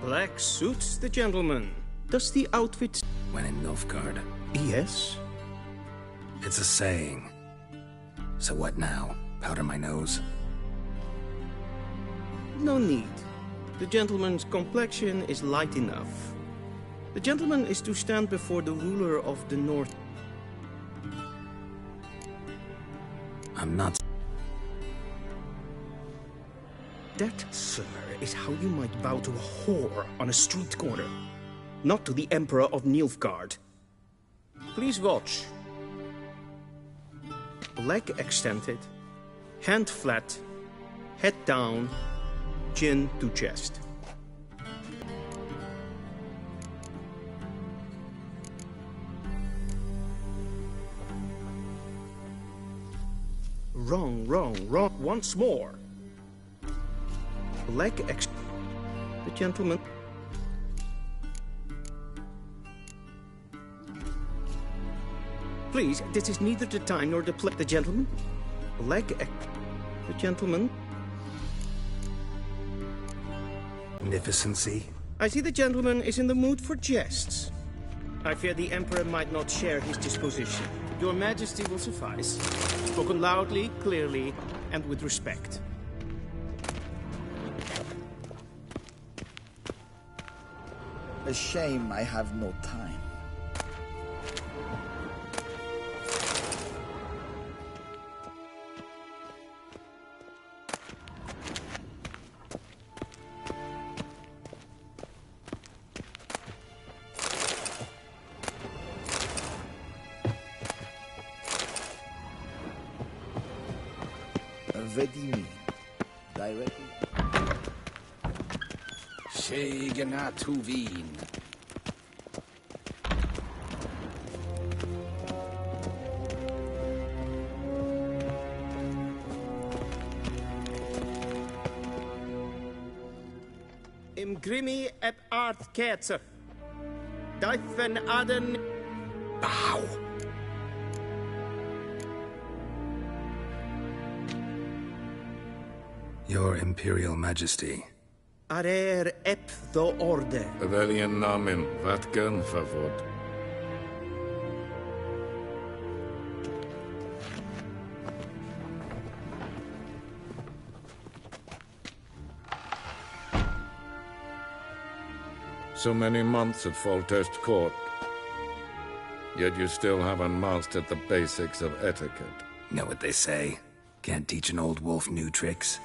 Black suits the gentleman. Does the outfit... When in Nilfgaard. Yes? It's a saying. So what now? Powder my nose? No need. The gentleman's complexion is light enough. The gentleman is to stand before the ruler of the North. I'm not... That, sir, is how you might bow to a whore on a street corner. Not to the Emperor of Nilfgaard. Please watch. Leg extended, hand flat, head down, chin to chest. Wrong, wrong, wrong. Once more. Leg ex... The gentleman... Please, this is neither the time nor the place. The gentleman? Leg ex... The gentleman? Magnificency? I see the gentleman is in the mood for jests. I fear the Emperor might not share his disposition. Your Majesty will suffice. Spoken loudly, clearly, and with respect. A shame I have no time. Vedimi. Directly. Shegenatuvin. Im Grimmi et Art Ketzer. Deifen Aden. Bow! Your Imperial Majesty. Arer ep the orde. Veljen namen, vatgen favod. So many months at Foltest Court, yet you still haven't mastered the basics of etiquette. Know what they say? Can't teach an old wolf new tricks.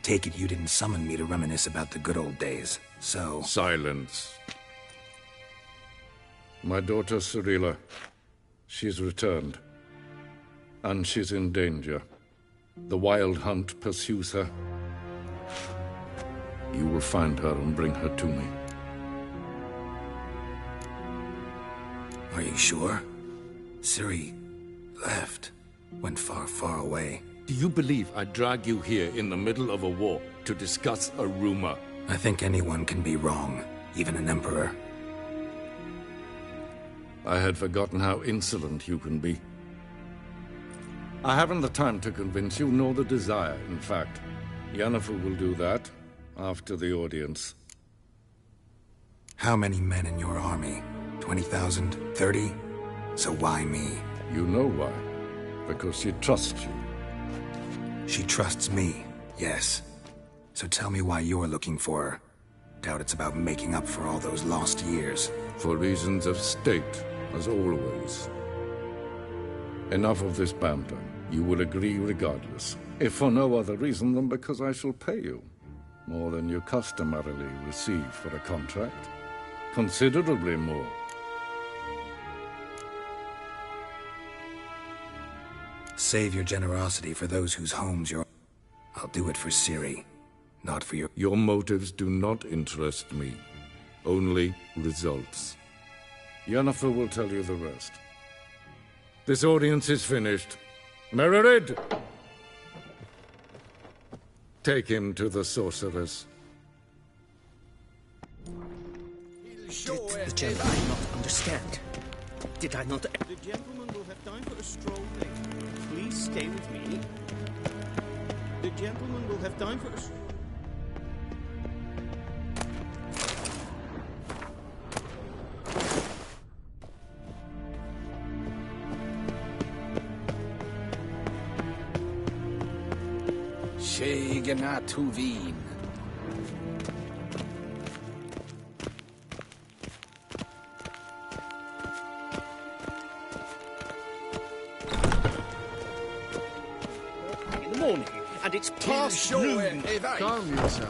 Take it you didn't summon me to reminisce about the good old days, so... Silence. My daughter Cirilla, she's returned. And she's in danger. The Wild Hunt pursues her. You will find her and bring her to me. Are you sure? Ciri left. Went far, far away. Do you believe I'd drag you here in the middle of a war to discuss a rumor? I think anyone can be wrong, even an emperor. I had forgotten how insolent you can be. I haven't the time to convince you, nor the desire, in fact. Yennefer will do that after the audience. How many men in your army? 20,000? 30? So why me? You know why. Because she trusts you. She trusts me, yes. So tell me why you're looking for her. Doubt it's about making up for all those lost years. For reasons of state, as always. Enough of this banter. You will agree regardless. If for no other reason than because I shall pay you. More than you customarily receive for a contract. Considerably more. Save your generosity for those whose homes you're... I'll do it for Ciri, not for your... Your motives do not interest me. Only results. Yennefer will tell you the rest. This audience is finished. Mererid! Take him to the sorceress. Did the gentleman not understand? Did I not... The gentleman will have time for a stroll later. Please stay with me. gentleman will have time for us. Tuvin. In the morning, and it's past noon. Calm yourself.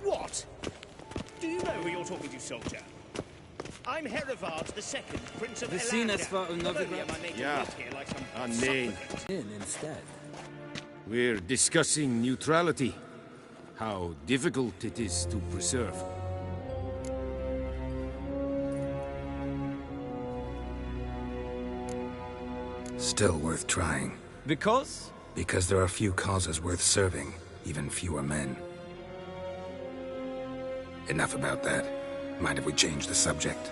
What? Do you know who you're talking to, soldier? I'm Herivard II, Prince of Elanda. Yeah. Nee. Instead. We're discussing neutrality. How difficult it is to preserve. Still worth trying. Because? Because there are few causes worth serving, even fewer men. Enough about that. Mind if we change the subject?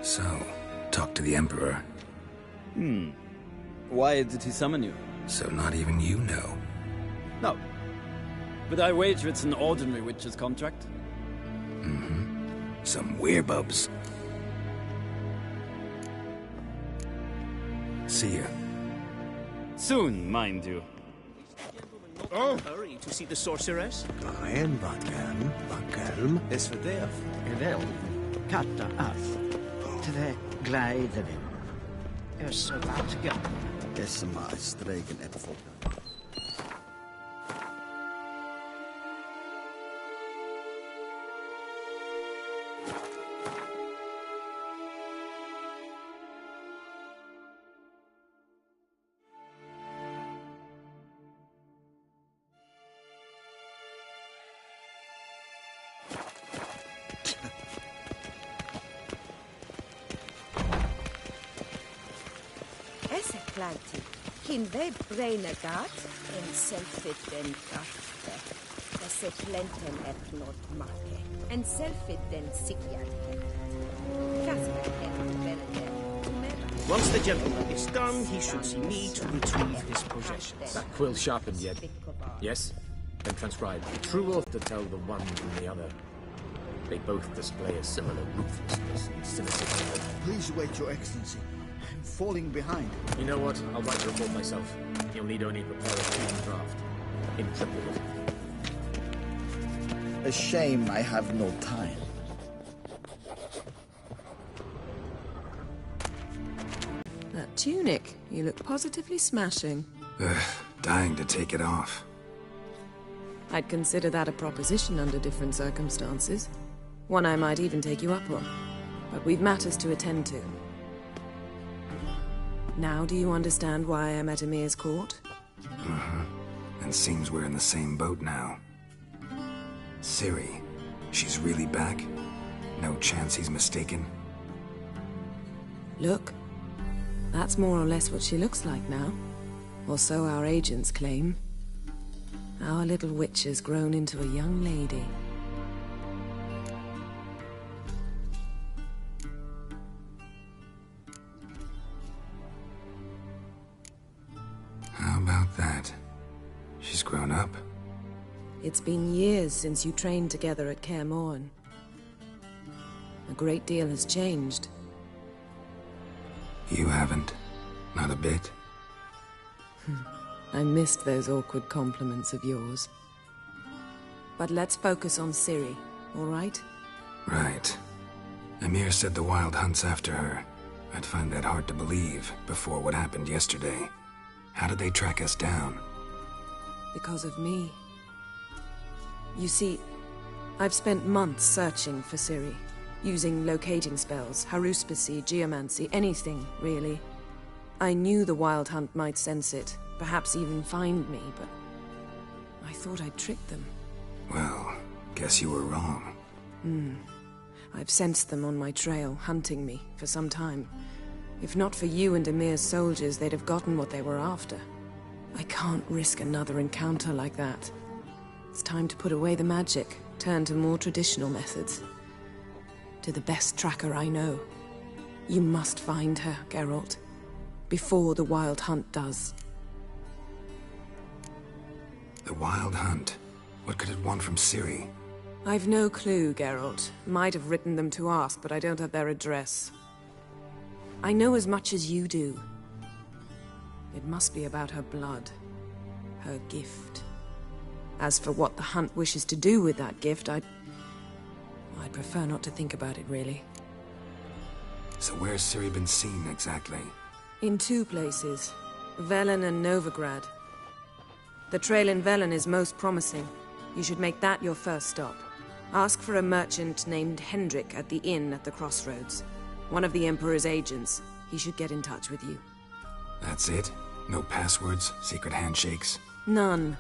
So, talk to the Emperor. Why did he summon you? So not even you know. No. But I wager it's an ordinary witcher's contract. Some werebubs. See ya. Soon, mind you. Oh! Hurry to see the sorceress. En wat kelm is verderf. Wel, katta af. Tve gleideren. Så vattga. Esma streken epfel. Planti. Kin we braine gat en selfit den krafte. Se plenten et not make. En selfit den sikiat. Once the gentleman is done, he should see me to retrieve his possessions. That quill sharpened yet? Yes? Then transcribe the true oath to tell the one from the other. They both display a similar ruthlessness and cynicism. Please wait, Your Excellency. I'm falling behind. You know what? I'll write the report myself. You'll need only prepare a clean draft. In triplicate. A shame I have no time. That tunic, you look positively smashing. Dying to take it off. I'd consider that a proposition under different circumstances. One I might even take you up on. But we've matters to attend to. Now do you understand why I'm at Emir's court? And seems we're in the same boat now. Ciri, she's really back? No chance he's mistaken? Look, that's more or less what she looks like now. Or so our agents claim. Our little witch has grown into a young lady. How about that? She's grown up. It's been years since you trained together at Kaer Morhen. A great deal has changed. You haven't. Not a bit. I missed those awkward compliments of yours. But let's focus on Ciri, all right? Right. Emir said the Wild Hunt's after her. I'd find that hard to believe before what happened yesterday. How did they track us down? Because of me. You see, I've spent months searching for Ciri, using locating spells, haruspicy, geomancy, anything, really. I knew the Wild Hunt might sense it, perhaps even find me, but I thought I'd tricked them. Well, guess you were wrong. I've sensed them on my trail, hunting me, for some time. If not for you and Emir's soldiers, they'd have gotten what they were after. I can't risk another encounter like that. It's time to put away the magic, turn to more traditional methods. To the best tracker I know. You must find her, Geralt. Before the Wild Hunt does. The Wild Hunt. What could it want from Ciri? I've no clue, Geralt. Might have written them to ask, but I don't have their address. I know as much as you do. It must be about her blood. Her gift. As for what the Hunt wishes to do with that gift, I'd prefer not to think about it, really. So where's Ciri been seen, exactly? In 2 places. Velen and Novigrad. The trail in Velen is most promising. You should make that your first stop. Ask for a merchant named Hendrik at the inn at the crossroads. One of the Emperor's agents. He should get in touch with you. That's it? No passwords? Secret handshakes? None.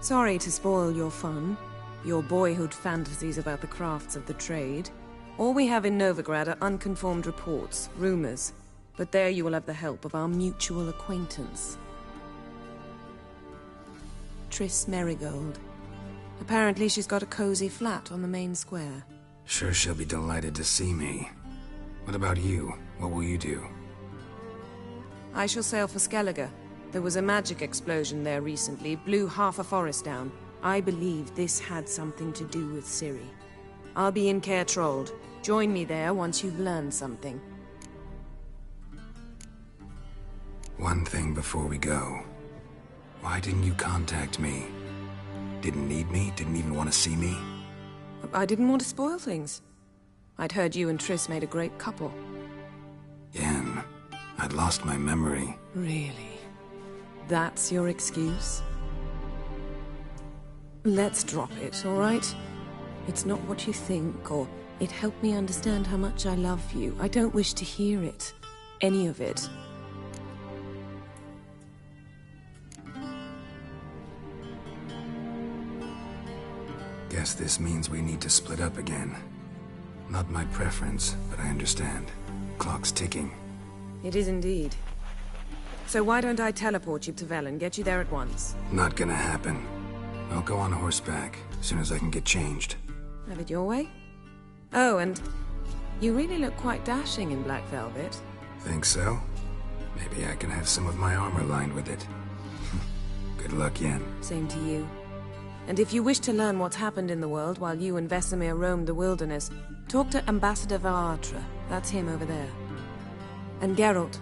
Sorry to spoil your fun. Your boyhood fantasies about the crafts of the trade. All we have in Novigrad are unconfirmed reports, rumors. But there you will have the help of our mutual acquaintance. Triss Merigold. Apparently she's got a cozy flat on the main square. Sure she'll be delighted to see me. What about you? What will you do? I shall sail for Skellige. There was a magic explosion there recently, blew half a forest down. I believe this had something to do with Ciri. I'll be in Caer Trolde. Join me there once you've learned something. One thing before we go. Why didn't you contact me? Didn't need me? Didn't even want to see me? I didn't want to spoil things. I'd heard you and Triss made a great couple. Yen, I'd lost my memory. Really? That's your excuse? Let's drop it, all right? It's not what you think, or it helped me understand how much I love you. I don't wish to hear it. Any of it. Guess this means we need to split up again. Not my preference, but I understand. Clock's ticking. It is indeed. So why don't I teleport you to Velen, get you there at once? Not gonna happen. I'll go on horseback, as soon as I can get changed. Have it your way? Oh, and you really look quite dashing in black velvet. Think so? Maybe I can have some of my armor lined with it. Good luck, Yen. Same to you. And if you wish to learn what's happened in the world while you and Vesemir roamed the wilderness, talk to Ambassador Varatra. That's him over there. And Geralt,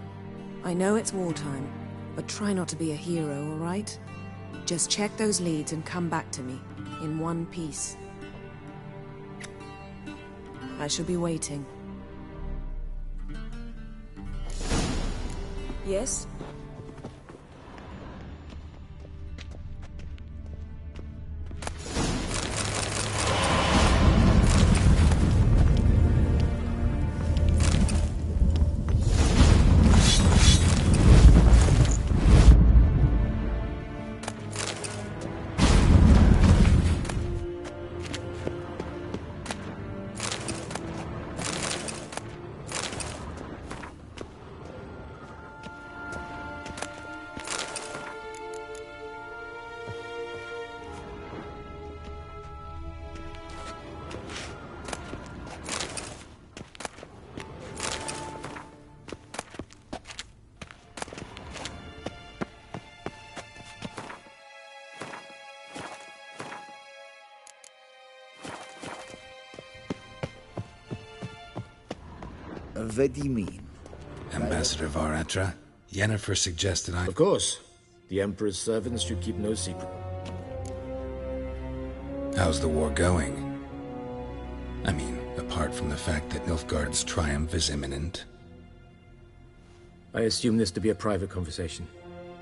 I know it's wartime, but try not to be a hero, all right? Just check those leads and come back to me, in one piece. I shall be waiting. Yes? What do you mean? Ambassador Varatra, Yennefer suggested I... Of course. The Emperor's servants should keep no secret. How's the war going? I mean, apart from the fact that Nilfgaard's triumph is imminent. I assume this to be a private conversation.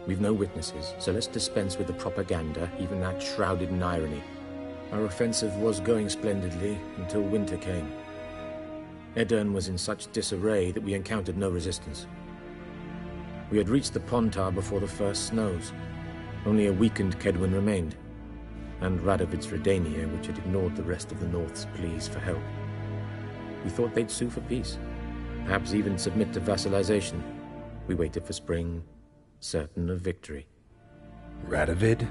We've no witnesses, so let's dispense with the propaganda, even that shrouded in irony. Our offensive was going splendidly until winter came. Aedirn was in such disarray that we encountered no resistance. We had reached the Pontar before the first snows. Only a weakened Kedwin remained, and Radovid's Redania, which had ignored the rest of the North's pleas for help. We thought they'd sue for peace, perhaps even submit to vassalization. We waited for spring, certain of victory. Radovid?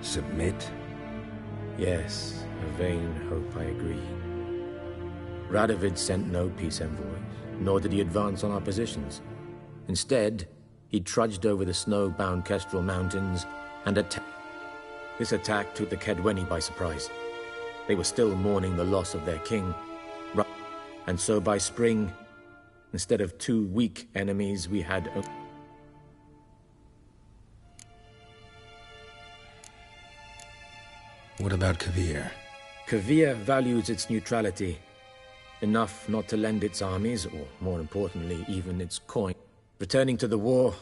Submit? Yes, a vain hope, I agree. Radovid sent no peace envoys, nor did he advance on our positions. Instead, he trudged over the snow-bound Kestrel Mountains and attacked. This attack took the Kedweni by surprise. They were still mourning the loss of their king. And so by spring, instead of 2 weak enemies, we had What about Kavir? Kavir values its neutrality, enough not to lend its armies, or more importantly, even its coin. Returning to the war,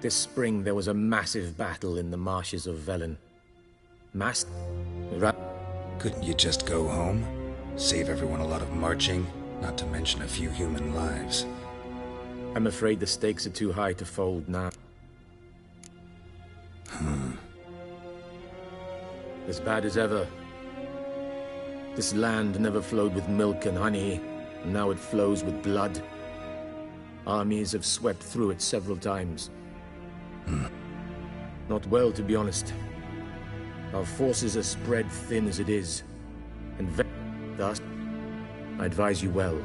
this spring there was a massive battle in the marshes of Velen. Couldn't you just go home? Save everyone a lot of marching, not to mention a few human lives. I'm afraid the stakes are too high to fold now. As bad as ever. This land never flowed with milk and honey, and now it flows with blood. Armies have swept through it several times. Not well, to be honest. Our forces are spread thin as it is, and thus, I advise you well.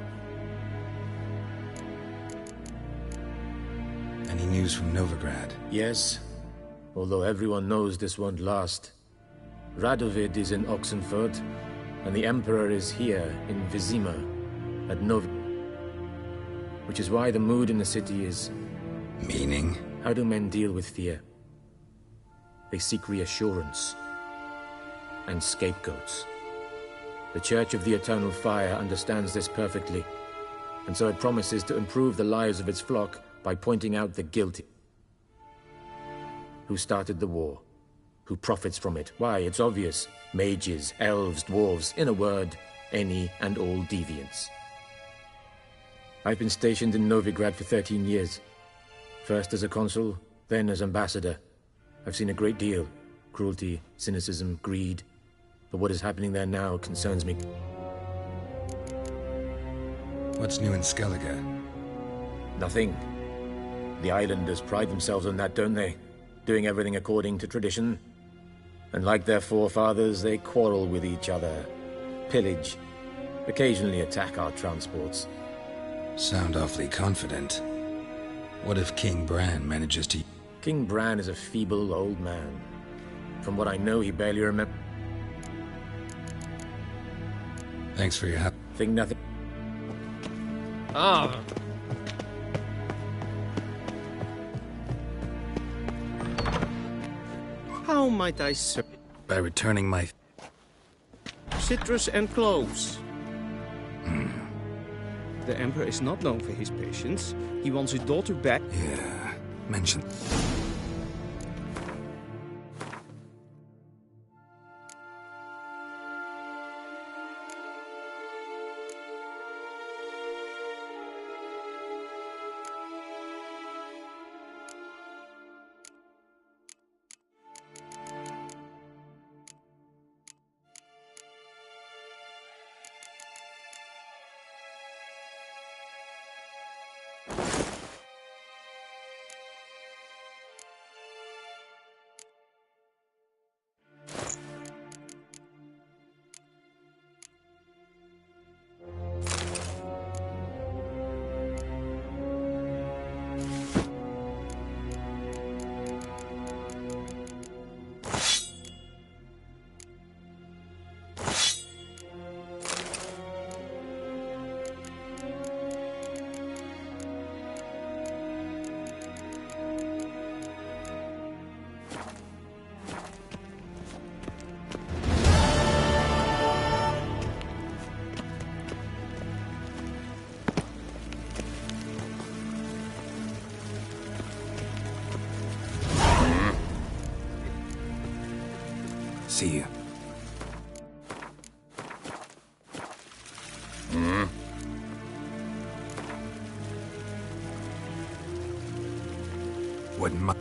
Any news from Novigrad? Yes, although everyone knows this won't last. Radovid is in Oxenfurt, and the Emperor is here in Vizima, at which is why the mood in the city is... Meaning? How do men deal with fear? They seek reassurance and scapegoats. The Church of the Eternal Fire understands this perfectly, and so it promises to improve the lives of its flock by pointing out the guilty. Who started the war? Who profits from it? Why, it's obvious. Mages, elves, dwarves, in a word, any and all deviants. I've been stationed in Novigrad for 13 years. First as a consul, then as ambassador. I've seen a great deal. Cruelty, cynicism, greed. But what is happening there now concerns me. What's new in Skellige? Nothing. The islanders pride themselves on that, don't they? Doing everything according to tradition. And like their forefathers, they quarrel with each other, pillage, occasionally attack our transports. Sound awfully confident. What if King Bran manages to... King Bran is a feeble old man. From what I know, he barely remembers. Thanks for your help. Think nothing. Ah! How might I serve? By returning my... Citrus and cloves. The Emperor is not known for his patience. He wants his daughter back. Yeah, mention... See you. Wouldn't mind.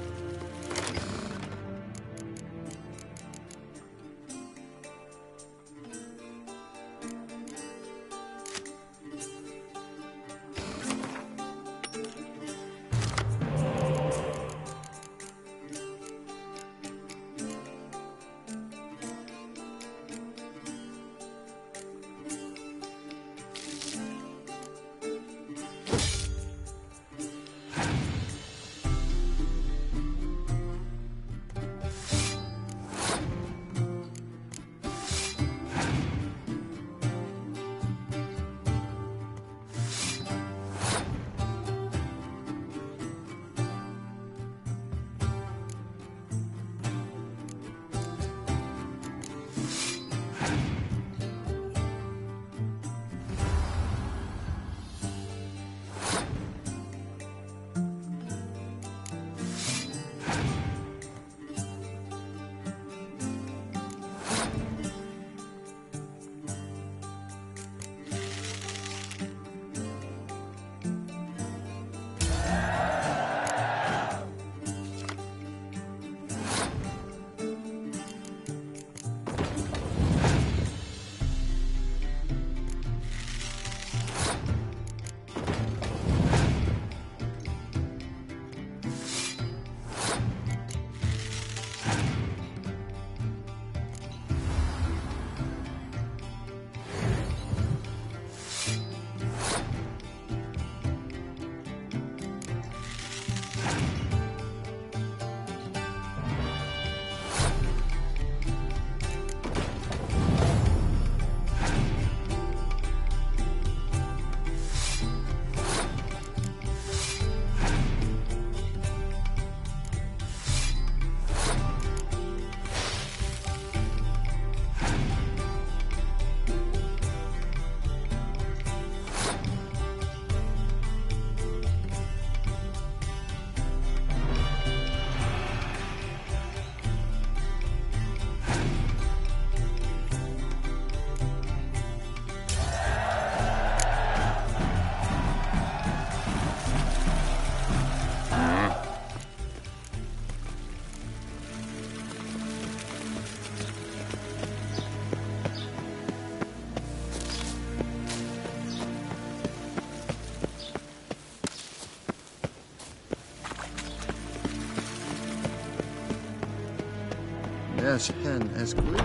Yes, pen as glitter.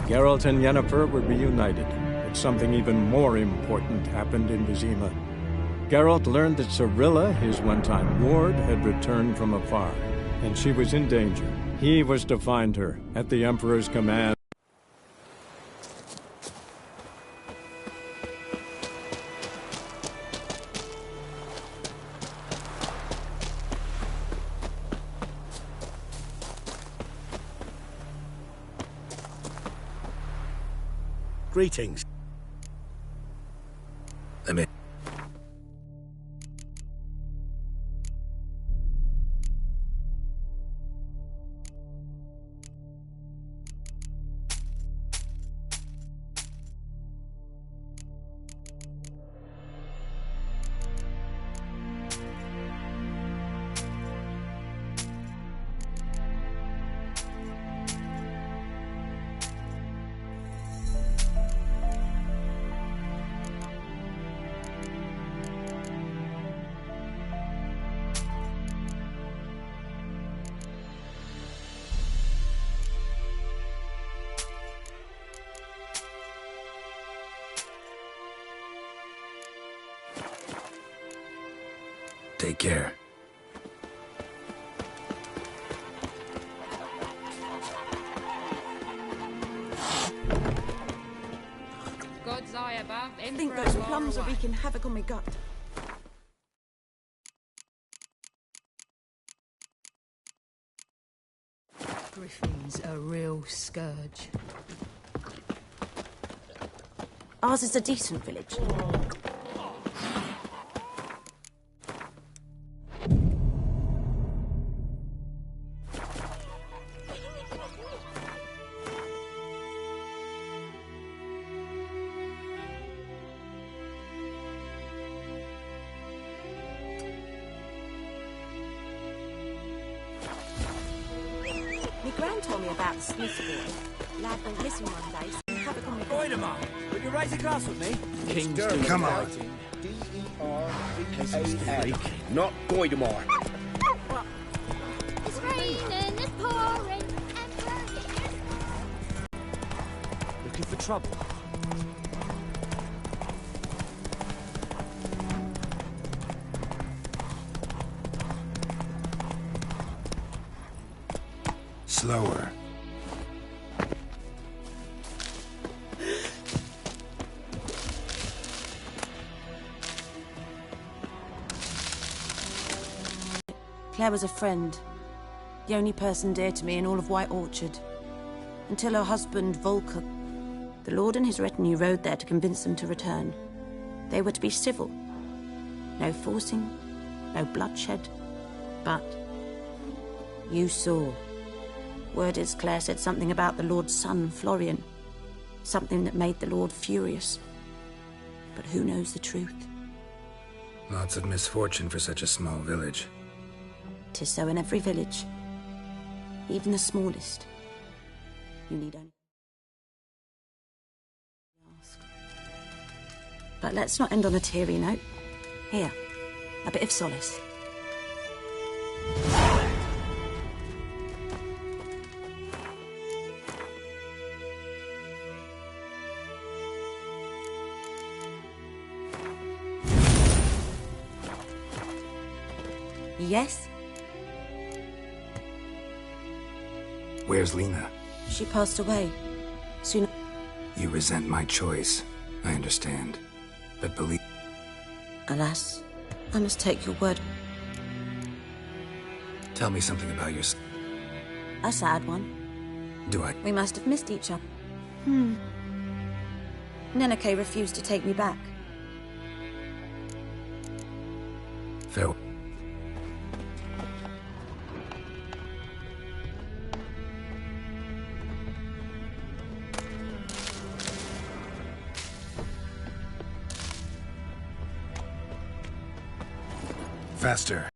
Geralt and Yennefer were reunited, but something even more important happened in Vizima. Geralt learned that Cirilla, his one-time ward, had returned from afar, and she was in danger. He was to find her, at the Emperor's command. Greetings. Let me... Take care. God's eye above. I think those plums are wreaking havoc on my gut. Griffin's a real scourge. Ours is a decent village. My gran told me about the Smith boy. Lad went missing one day, so havoc on my gut. Would you raise a glass with me? King's do come on. D-E-R-D-A-N. Not Goidemar. It's raining, it's pouring, and we're here. Looking for trouble? Slower. Claire was a friend. The only person dear to me in all of White Orchard. Until her husband, Volker. The Lord and his retinue rode there to convince them to return. They were to be civil. No forcing, no bloodshed. But you saw. Word is Claire said something about the Lord's son, Florian. Something that made the Lord furious. But who knows the truth? Lots of misfortune for such a small village. 'Tis so in every village. Even the smallest. You need only ask. But let's not end on a teary note. Here, a bit of solace. Yes? Where's Lena? She passed away. Soon. You resent my choice. I understand. But believe... Alas, I must take your word. Tell me something about your... A sad one. Do I... We must have missed each other. Nenike refused to take me back. Farewell. Faster.